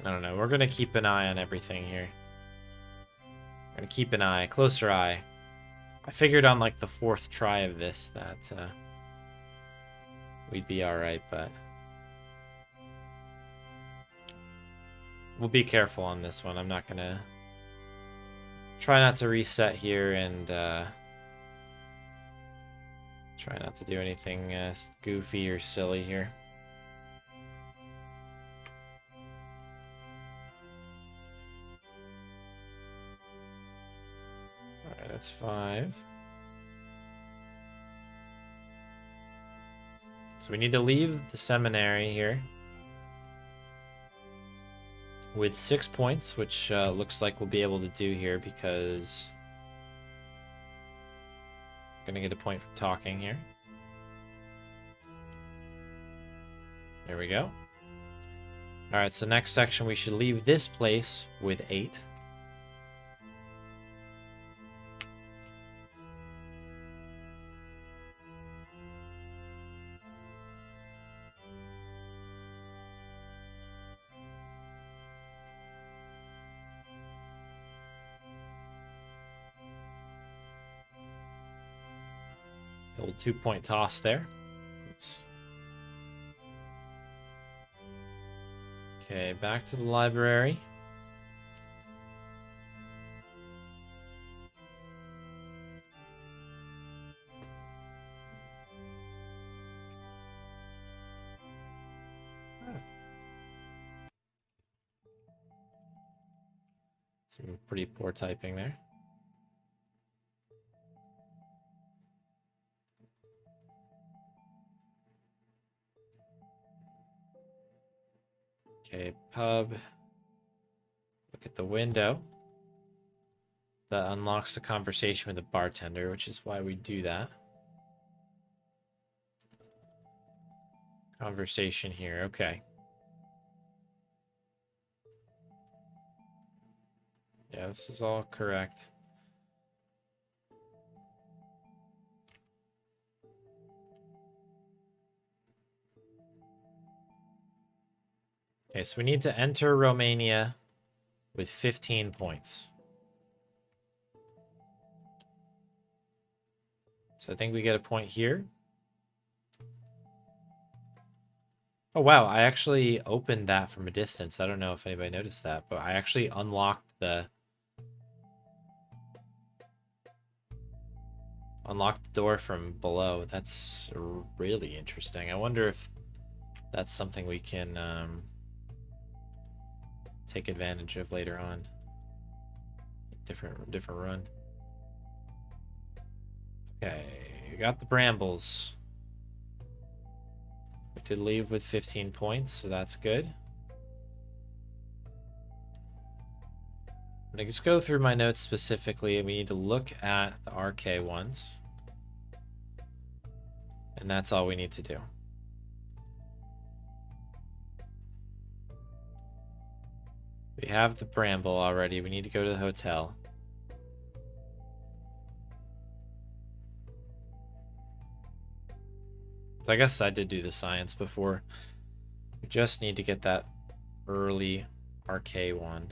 I don't know. We're going to keep an eye on everything here. We're going to keep an eye, closer eye. I figured on like the 4th try of this that we'd be alright, but we'll be careful on this one. I'm not going to try not to reset here and try not to do anything goofy or silly here. Alright, that's 5. So we need to leave the seminary here with 6 points, which looks like we'll be able to do here because we're going to get a point from talking here. There we go. Alright, so next section we should leave this place with 8. Little 2-point toss there. Oops. Okay, back to the library. Some pretty poor typing there. Okay, pub. Look at the window. That unlocks a conversation with the bartender, which is why we do that. Conversation here, okay. Yeah, this is all correct. Okay, so we need to enter Romania with 15 points. So I think we get a point here. Oh, wow. I actually opened that from a distance. I don't know if anybody noticed that, but I actually unlocked the door from below. That's really interesting. I wonder if that's something we can take advantage of later on. Different run. Okay, we got the brambles. We did leave with 15 points, so that's good. I'm gonna just go through my notes specifically, and we need to look at the RK ones. And that's all we need to do. We have the bramble already. We need to go to the hotel. So I guess I did do the science before. We just need to get that early RK one.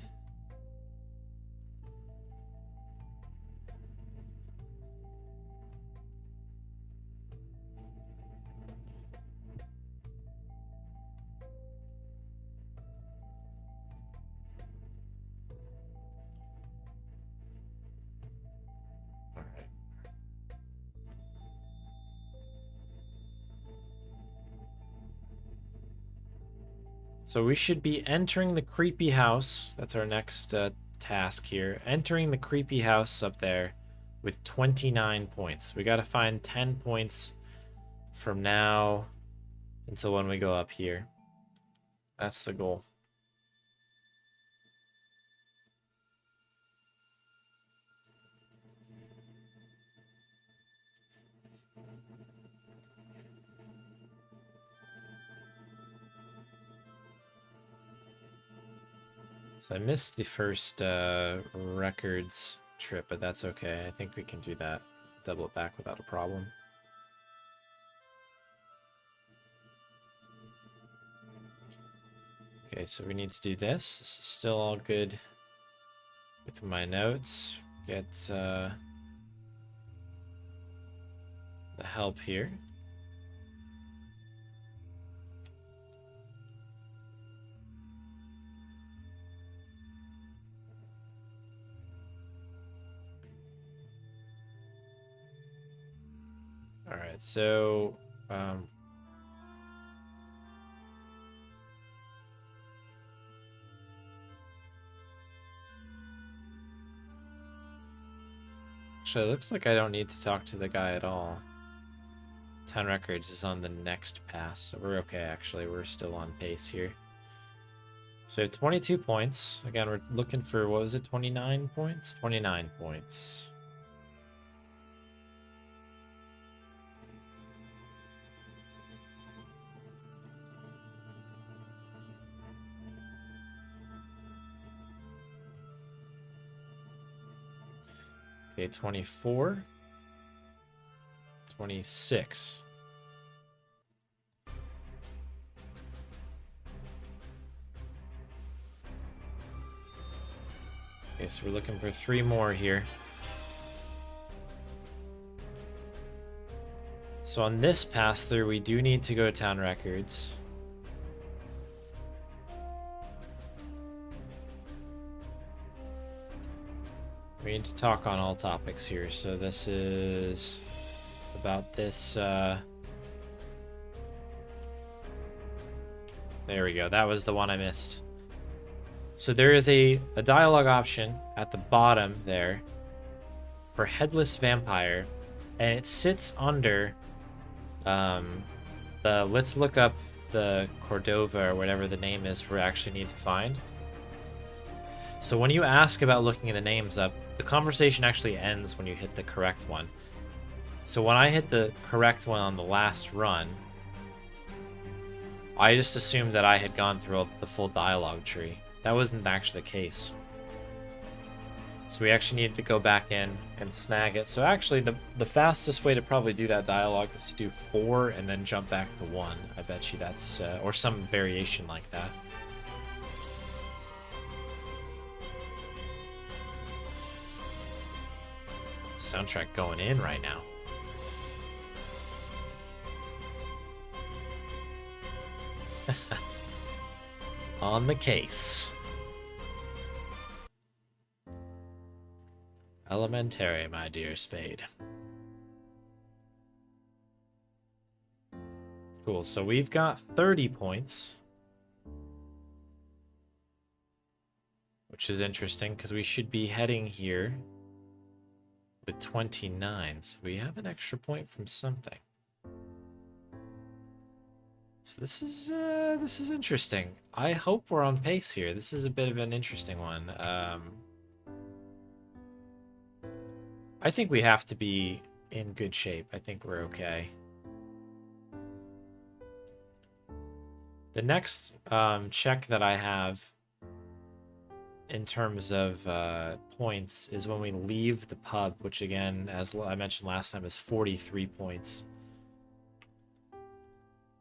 So we should be entering the creepy house. That's our next task here. Entering the creepy house up there with 29 points. We got to find 10 points from now until when we go up here. That's the goal. So I missed the first records trip, but that's okay. I think we can do that. Double it back without a problem. Okay, so we need to do this. This is still all good with my notes. Get the help here. All right, so actually, it looks like I don't need to talk to the guy at all. Town Records is on the next pass, so we're okay, actually. We're still on pace here. So we have 22 points. Again, we're looking for, what was it, 29 points? 29 points. Okay, 24. 26. Okay, so we're looking for 3 more here. So on this pass through, we do need to go to Town Records. We need to talk on all topics here. So this is about this. There we go. That was the one I missed. So there is a dialogue option at the bottom there for Headless Vampire, and it sits under the let's look up the Cordova or whatever the name is we actually need to find. So when you ask about looking the names up, the conversation actually ends when you hit the correct one. So when I hit the correct one on the last run, I just assumed that I had gone through the full dialogue tree. That wasn't actually the case. So we actually needed to go back in and snag it. So actually, the fastest way to probably do that dialogue is to do 4 and then jump back to 1. I bet you that's, or some variation like that. Soundtrack going in right now. On the case. Elementary, my dear Spade. Cool, so we've got 30 points. Which is interesting, because we should be heading here with 29. So we have an extra point from something. So this is interesting. I hope we're on pace here. This is a bit of an interesting one. I think we have to be in good shape. I think we're okay. The next check that I have in terms of points is when we leave the pub, which again, as I mentioned last time, is 43 points.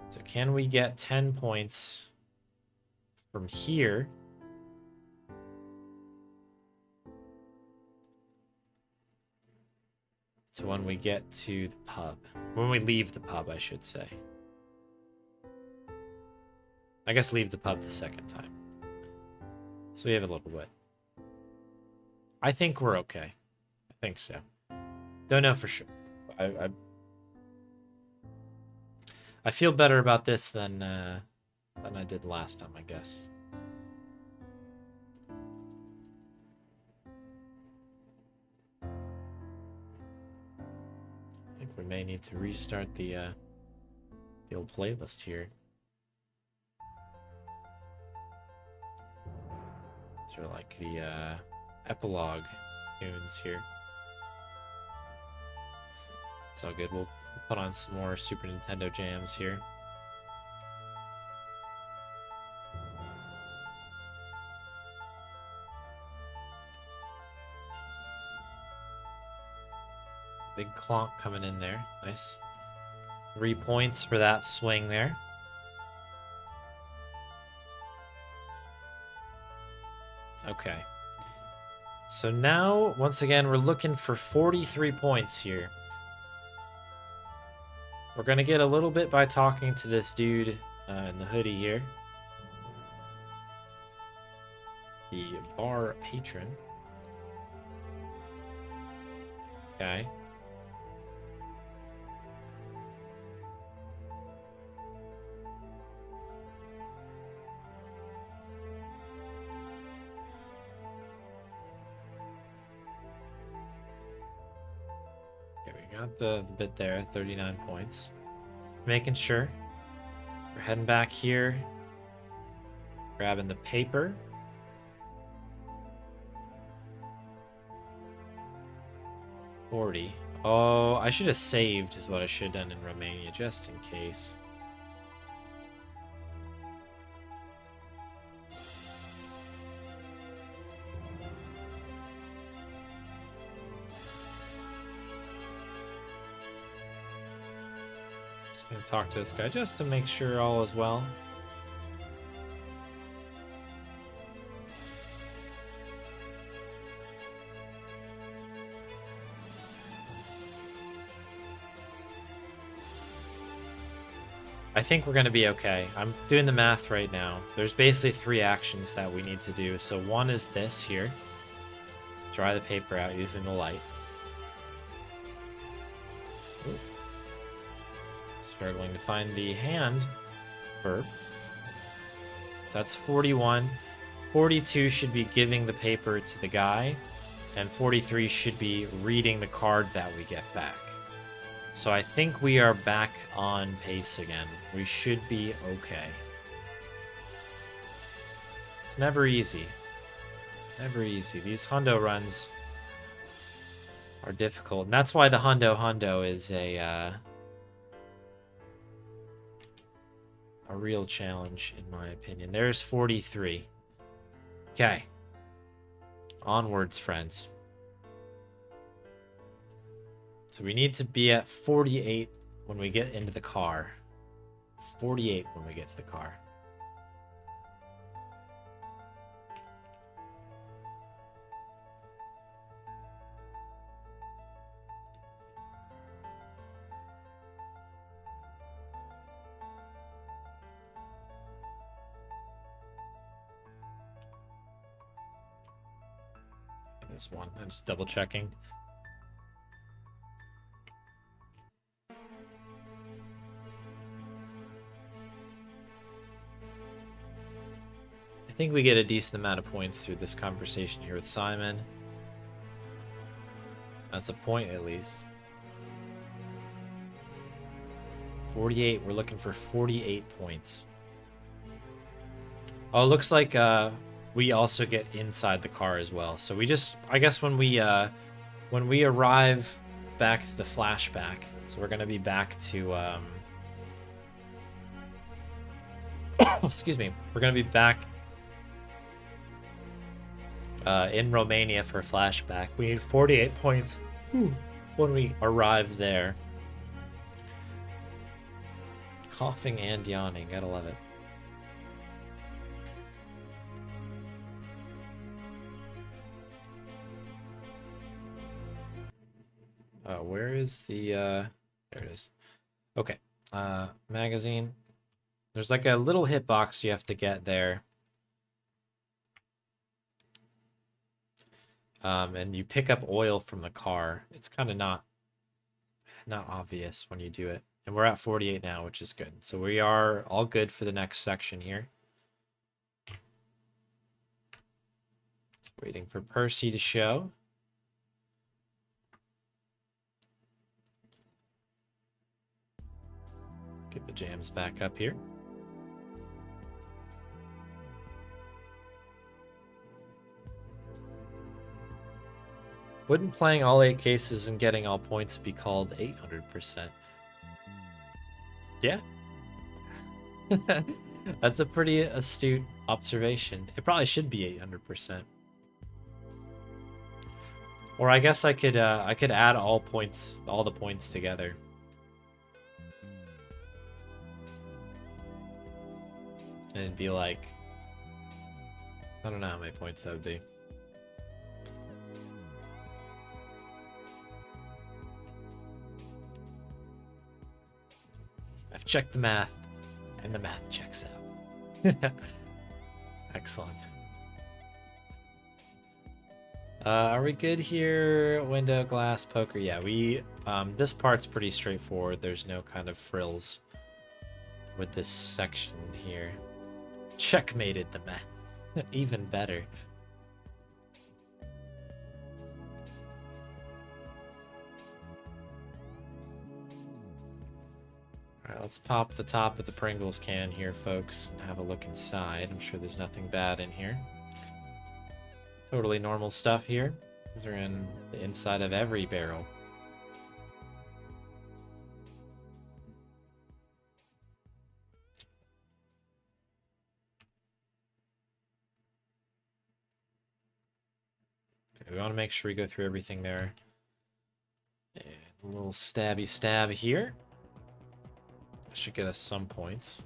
So can we get 10 points from here? To when we get to the pub. When we leave the pub, I should say. I guess leave the pub the second time. So we have a little bit. I think we're okay. I think so. Don't know for sure. I feel better about this than I did last time, I guess. I think we may need to restart the old playlist here. Sort of like the epilogue tunes here. It's all good. We'll put on some more Super Nintendo jams here. Big clonk coming in there. Nice. 3 points for that swing there. Okay. So now, once again, we're looking for 43 points here. We're going to get a little bit by talking to this dude in the hoodie here. The bar patron. Okay. Okay, we got the bit there, 39 points. Making sure. We're heading back here. Grabbing the paper. Oh, I should have saved is what I should have done in Romania, just in case. Just gonna talk to this guy just to make sure all is well. I think we're going to be okay. I'm doing the math right now. There's basically 3 actions that we need to do. So one is this here. Dry the paper out using the light. Ooh. Struggling to find the hand verb. So that's 41. 42 should be giving the paper to the guy. And 43 should be reading the card that we get back. So I think we are back on pace again. We should be okay. It's never easy. Never easy. These hundo runs are difficult. And that's why the hundo is a real challenge, in my opinion. There's 43. Okay. Onwards, friends. So we need to be at 48 when we get into the car. 48 when we get to the car. There's one. I'm just double checking. I think we get a decent amount of points through this conversation here with Simon. That's a point at least. 48. We're looking for 48 points. Oh, it looks like we also get inside the car as well. So we just, I guess when we arrive back to the flashback, so we're gonna be back to excuse me, we're gonna be back in Romania for a flashback. We need 48 points when we arrive there. Coughing and yawning, gotta love it. Where is the there it is. Okay. Magazine. There's like a little hitbox you have to get there. And you pick up oil from the car. It's kind of not obvious when you do it. And we're at 48 now, which is good. So we are all good for the next section here. Just waiting for Percy to show. Get the jams back up here. Wouldn't playing all 8 cases and getting all points be called 800%? Yeah. That's a pretty astute observation. It probably should be 800%. Or I guess I could add all the points together. And it'd be like I don't know how many points that would be. I've checked the math, and the math checks out. Excellent. Are we good here? Window, glass, poker. Yeah, this part's pretty straightforward. There's no kind of frills with this section here. Checkmated the math. Even better. Alright, let's pop the top of the Pringles can here, folks, and have a look inside. I'm sure there's nothing bad in here. Totally normal stuff here. These are in the inside of every barrel. Okay, we want to make sure we go through everything there. And a little stabby stab here. That should get us some points.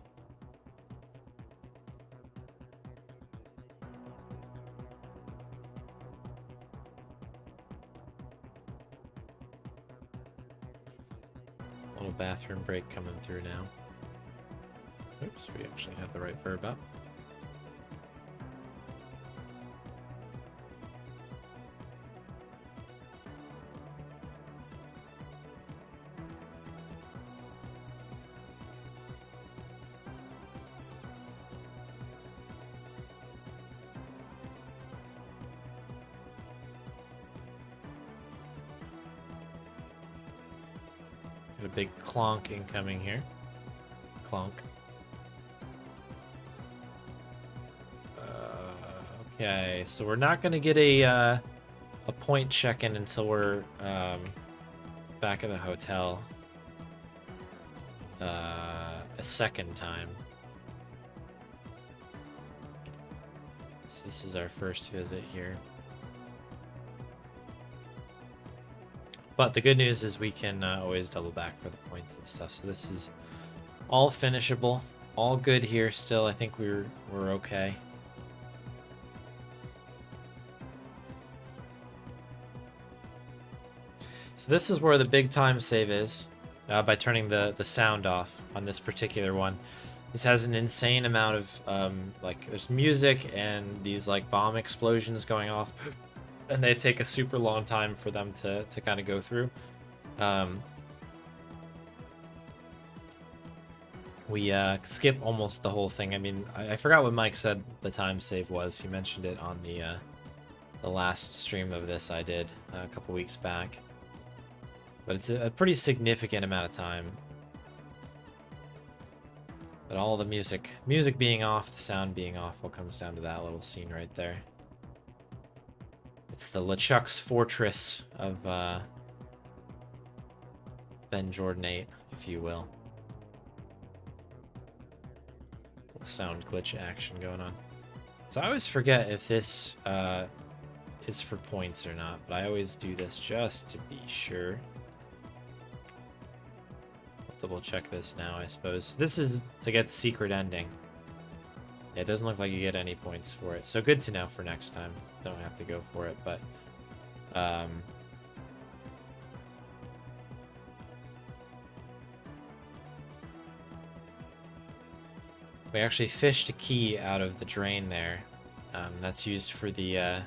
Little bathroom break coming through now. Oops, we actually had the right verb up. Got a big clonk incoming here. Clonk. Okay, so we're not going to get a point check-in until we're back at the hotel a second time. So this is our first visit here. But the good news is we can always double back for the points and stuff. So this is all finishable, all good here still. I think we're okay. So this is where the big time save is, by turning the sound off on this particular one. This has an insane amount of, like, there's music and these, like, bomb explosions going off. And they take a super long time for them to kind of go through. We skip almost the whole thing. I mean, I forgot what Mike said the time save was. He mentioned it on the last stream of this I did a couple weeks back. But it's a pretty significant amount of time. But all the music being off, the sound being off, all comes down to that little scene right there. It's the LeChuck's fortress of Ben Jordan 8, if you will. Little sound glitch action going on. So I always forget if this is for points or not, but I always do this just to be sure. I'll double check this now, I suppose. This is to get the secret ending. Yeah, it doesn't look like you get any points for it. So good to know for next time. Don't have to go for it, but we actually fished a key out of the drain there. That's used for the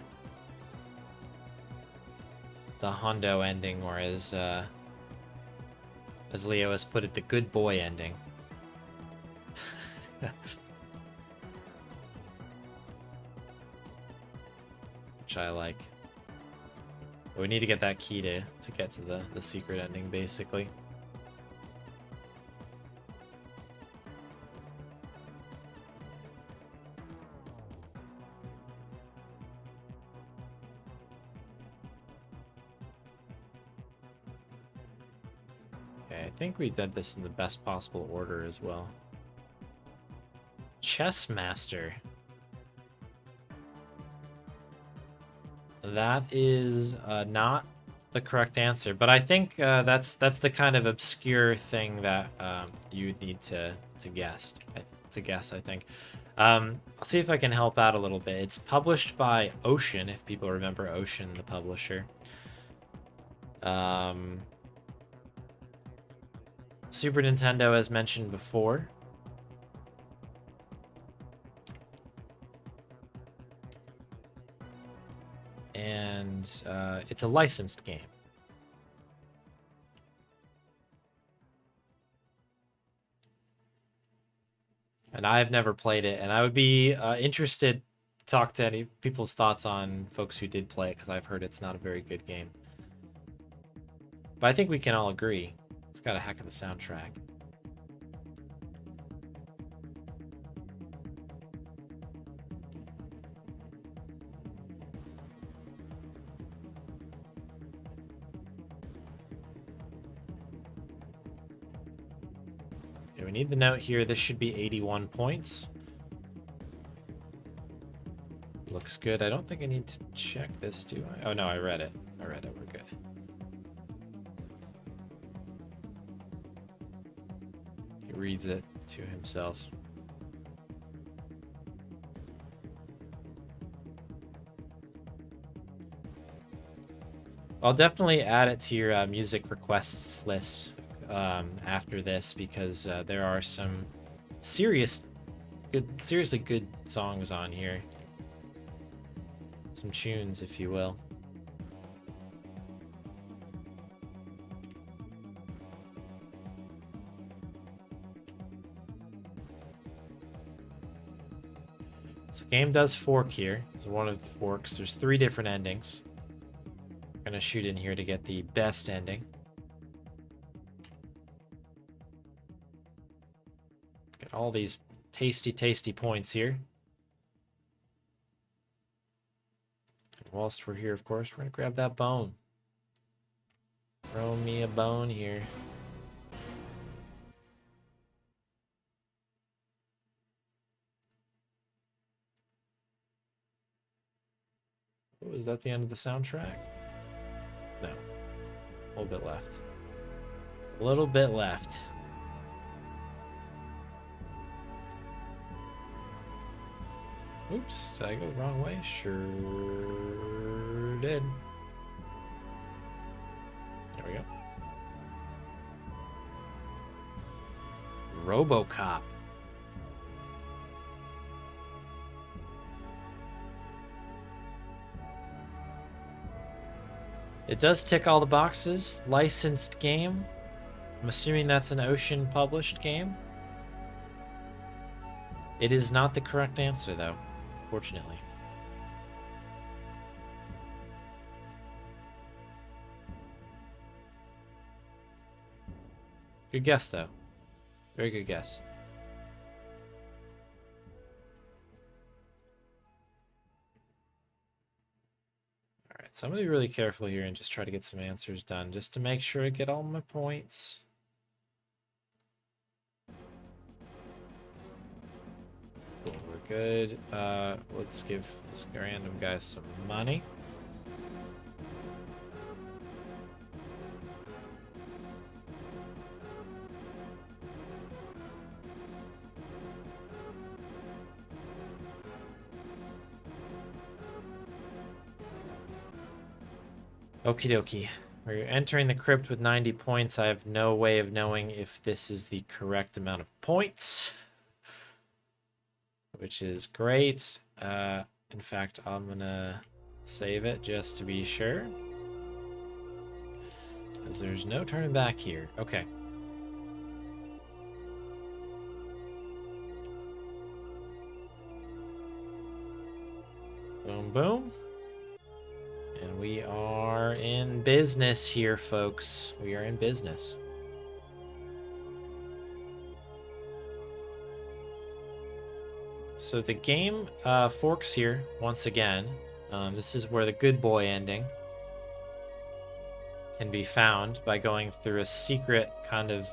Hondo ending, or as Leo has put it, the good boy ending. Which I like. But we need to get that key to get to the secret ending, basically. Okay, I think we did this in the best possible order as well. Chess Master. That is not the correct answer, but I think that's the kind of obscure thing that you would need to guess. I think I'll see if I can help out a little bit. It's published by Ocean, if people remember Ocean, the publisher. Super Nintendo, as mentioned before. And it's a licensed game. And I've never played it, and I would be interested to talk to any people's thoughts on folks who did play it, because I've heard it's not a very good game. But I think we can all agree. It's got a heck of a soundtrack. Okay, we need the note here. This should be 81 points. Looks good. I don't think I need to check this, do I? Oh, no, I read it. I read it. We're good. He reads it to himself. I'll definitely add it to your music requests list after this, because there are some seriously good songs on here. Some tunes, if you will. So the game does fork here. It's one of the forks. There's 3 different endings. I'm gonna shoot in here to get the best ending. Get all these tasty points here. And whilst we're here, of course, we're gonna grab that bone. Throw me a bone here. Oh, is that the end of the soundtrack? No. A little bit left. A little bit left. Oops, did I go the wrong way? Sure did. There we go. RoboCop. It does tick all the boxes. Licensed game. I'm assuming that's an Ocean published game. It is not the correct answer, though, fortunately. Good guess, though. Very good guess. Alright, so I'm going to be really careful here and just try to get some answers done, just to make sure I get all my points. Cool, we're good. Let's give this random guy some money. Okie dokie. We're entering the crypt with 90 points. I have no way of knowing if this is the correct amount of points, which is great. In fact, I'm gonna save it just to be sure, because there's no turning back here. Okay. Boom, boom. And we are in business here, folks. We are in business. So the game forks here once again. This is where the good boy ending can be found by going through a secret kind of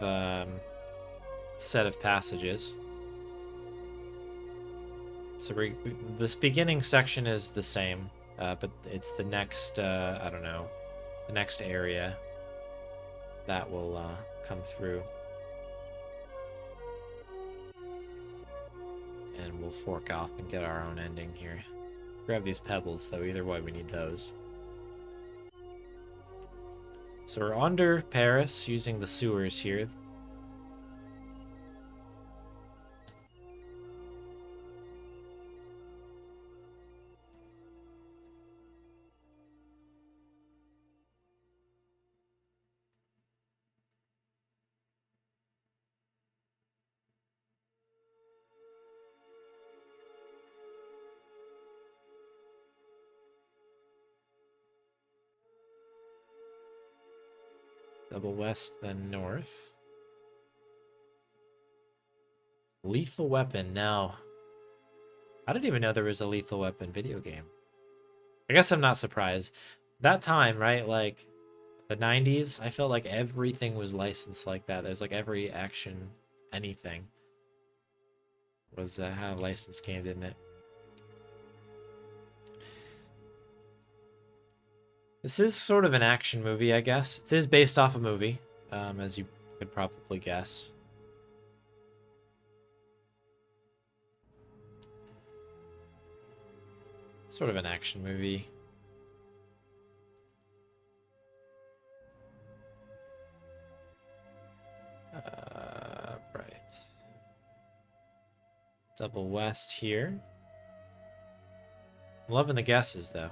set of passages. So this beginning section is the same. But it's the next, I don't know, the next area that will come through. and we'll fork off and get our own ending here. Grab these pebbles, though. Either way, we need those. So we're under Paris, using the sewers here. Double west, then north. Lethal Weapon. Now, I didn't even know there was a Lethal Weapon video game. I guess I'm not surprised. That time, right? Like, the 90s, I felt like everything was licensed like that. There's like every action, anything was had a licensed game, didn't it? This is sort of an action movie, I guess. It is based off a movie, as you could probably guess. Sort of an action movie. Right. Double west here. I'm loving the guesses, though.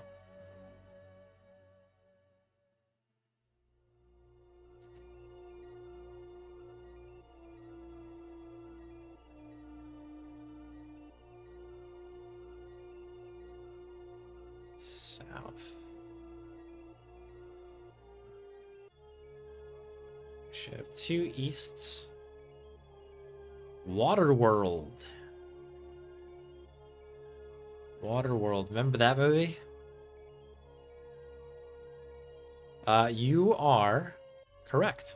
South. Should have 2 easts. Waterworld. Waterworld. Remember that movie? You are correct.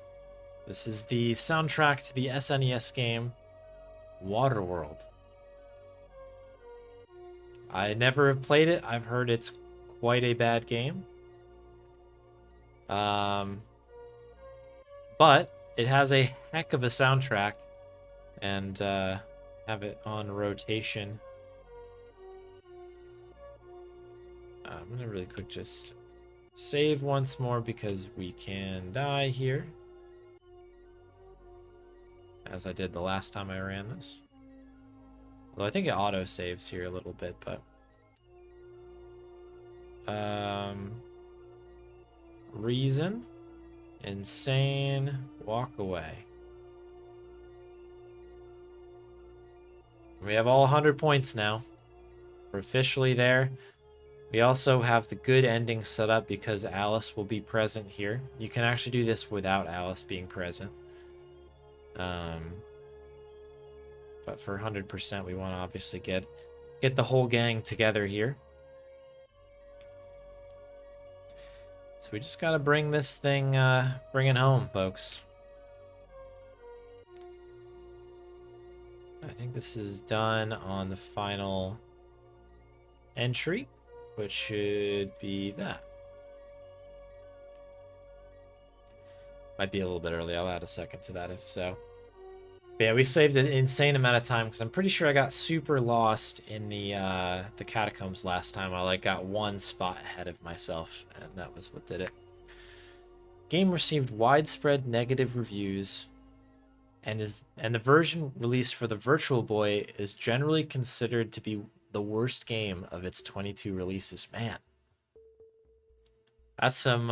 This is the soundtrack to the SNES game Waterworld. I never have played it. I've heard it's quite a bad game. But it has a heck of a soundtrack, and have it on rotation. I'm gonna really quick just save once more because we can die here, as I did the last time I ran this. Although I think it auto saves here a little bit, but reason, insane, walk away. We have all 100 points now. We're officially there. We also have the good ending set up because Alice will be present here. You can actually do this without Alice being present. But for 100%, we want to obviously get the whole gang together here. So we just got to bring this thing, bring it home, folks. I think this is done on the final entry, which should be that. Might be a little bit early. I'll add a second to that if so. But yeah, we saved an insane amount of time because I'm pretty sure I got super lost in the catacombs last time. I like got one spot ahead of myself, and that was what did it. Game received widespread negative reviews, and the version released for the Virtual Boy is generally considered to be the worst game of its 22 releases. Man, that's some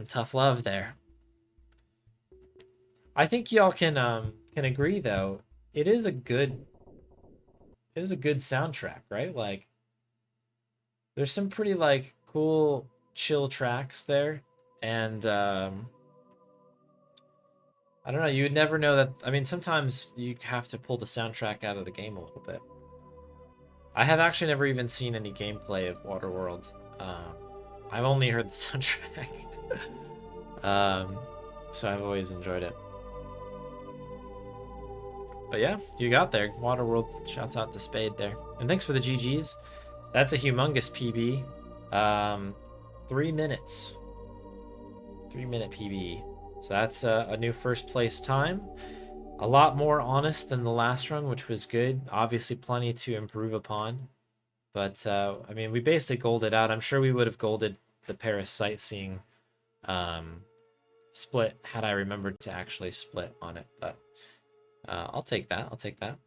tough love there. I think y'all can agree though. It is a good soundtrack, right? Like, there's some pretty like cool chill tracks there, and I don't know. You would never know that. I mean, sometimes you have to pull the soundtrack out of the game a little bit. I have actually never even seen any gameplay of Waterworld. I've only heard the soundtrack. So I've always enjoyed it. But yeah, you got there. Waterworld, shouts out to Spade there. And thanks for the GGs. That's a humongous PB. 3 minutes. 3-minute PB. So that's a new first place time. A lot more honest than the last run, which was good. Obviously, plenty to improve upon. But, I mean, we basically golded out. I'm sure we would have golded the Paris sightseeing split had I remembered to actually split on it. But I'll take that. I'll take that.